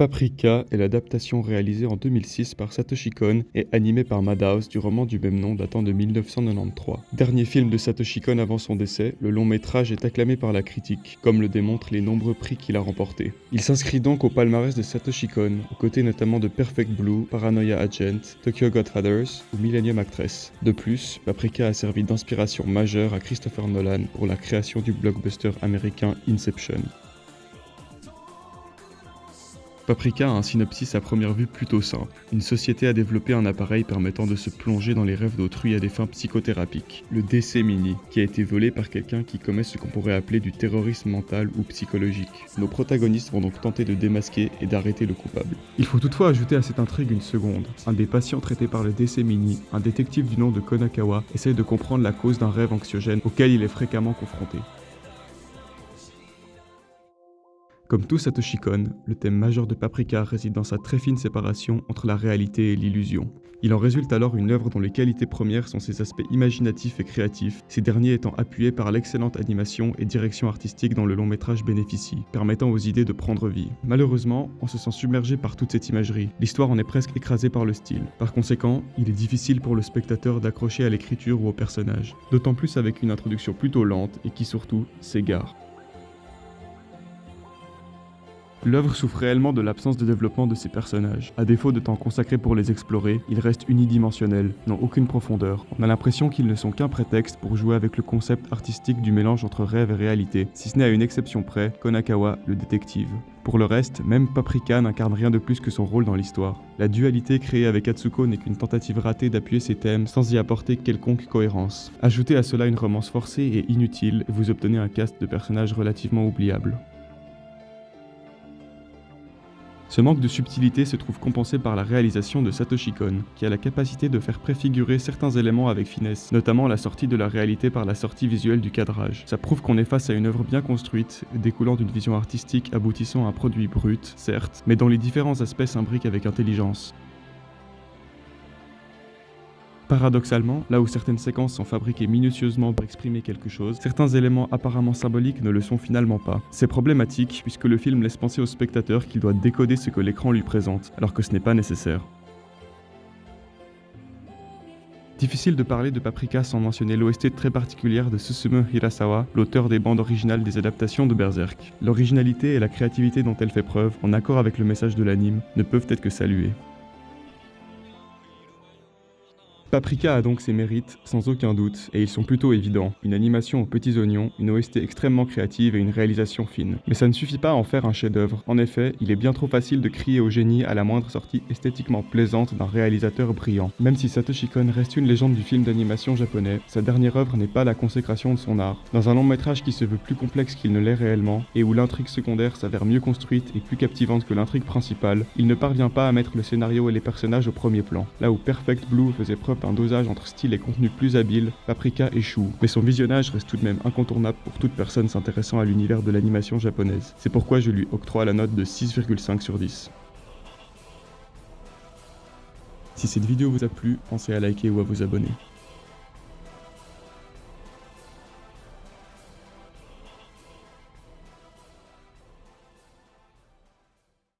Paprika est l'adaptation réalisée en 2006 par Satoshi Kon et animée par Madhouse du roman du même nom datant de 1993. Dernier film de Satoshi Kon avant son décès, le long métrage est acclamé par la critique, comme le démontrent les nombreux prix qu'il a remportés. Il s'inscrit donc au palmarès de Satoshi Kon, aux côtés notamment de Perfect Blue, Paranoia Agent, Tokyo Godfathers ou Millennium Actress. De plus, Paprika a servi d'inspiration majeure à Christopher Nolan pour la création du blockbuster américain Inception. Paprika a un synopsis à première vue plutôt simple. Une société a développé un appareil permettant de se plonger dans les rêves d'autrui à des fins psychothérapiques, le DC Mini, qui a été volé par quelqu'un qui commet ce qu'on pourrait appeler du terrorisme mental ou psychologique. Nos protagonistes vont donc tenter de démasquer et d'arrêter le coupable. Il faut toutefois ajouter à cette intrigue une seconde. Un des patients traités par le DC Mini, un détective du nom de Konakawa, essaye de comprendre la cause d'un rêve anxiogène auquel il est fréquemment confronté. Comme tout Satoshi Kon, le thème majeur de Paprika réside dans sa très fine séparation entre la réalité et l'illusion. Il en résulte alors une œuvre dont les qualités premières sont ses aspects imaginatifs et créatifs, ces derniers étant appuyés par l'excellente animation et direction artistique dont le long métrage bénéficie, permettant aux idées de prendre vie. Malheureusement, on se sent submergé par toute cette imagerie. L'histoire en est presque écrasée par le style. Par conséquent, il est difficile pour le spectateur d'accrocher à l'écriture ou au personnage, d'autant plus avec une introduction plutôt lente et qui surtout s'égare. L'œuvre souffre réellement de l'absence de développement de ses personnages. À défaut de temps consacré pour les explorer, ils restent unidimensionnels, n'ont aucune profondeur. On a l'impression qu'ils ne sont qu'un prétexte pour jouer avec le concept artistique du mélange entre rêve et réalité, si ce n'est à une exception près, Konakawa, le détective. Pour le reste, même Paprika n'incarne rien de plus que son rôle dans l'histoire. La dualité créée avec Atsuko n'est qu'une tentative ratée d'appuyer ses thèmes sans y apporter quelconque cohérence. Ajoutez à cela une romance forcée et inutile, et vous obtenez un cast de personnages relativement oubliables. Ce manque de subtilité se trouve compensé par la réalisation de Satoshi Kon, qui a la capacité de faire préfigurer certains éléments avec finesse, notamment la sortie de la réalité par la sortie visuelle du cadrage. Ça prouve qu'on est face à une œuvre bien construite, découlant d'une vision artistique aboutissant à un produit brut, certes, mais dont les différents aspects s'imbriquent avec intelligence. Paradoxalement, là où certaines séquences sont fabriquées minutieusement pour exprimer quelque chose, certains éléments apparemment symboliques ne le sont finalement pas. C'est problématique puisque le film laisse penser au spectateur qu'il doit décoder ce que l'écran lui présente, alors que ce n'est pas nécessaire. Difficile de parler de Paprika sans mentionner l'OST très particulière de Susumu Hirasawa, l'auteur des bandes originales des adaptations de Berserk. L'originalité et la créativité dont elle fait preuve, en accord avec le message de l'anime, ne peuvent être que saluées. Paprika a donc ses mérites, sans aucun doute, et ils sont plutôt évidents. Une animation aux petits oignons, une OST extrêmement créative et une réalisation fine. Mais ça ne suffit pas à en faire un chef-d'œuvre. En effet, il est bien trop facile de crier au génie à la moindre sortie esthétiquement plaisante d'un réalisateur brillant. Même si Satoshi Kon reste une légende du film d'animation japonais, sa dernière œuvre n'est pas la consécration de son art. Dans un long métrage qui se veut plus complexe qu'il ne l'est réellement, et où l'intrigue secondaire s'avère mieux construite et plus captivante que l'intrigue principale, il ne parvient pas à mettre le scénario et les personnages au premier plan. Là où Perfect Blue faisait preuve d'un dosage entre style et contenu plus habile, Paprika échoue, mais son visionnage reste tout de même incontournable pour toute personne s'intéressant à l'univers de l'animation japonaise. C'est pourquoi je lui octroie la note de 6,5 sur 10. Si cette vidéo vous a plu, pensez à liker ou à vous abonner.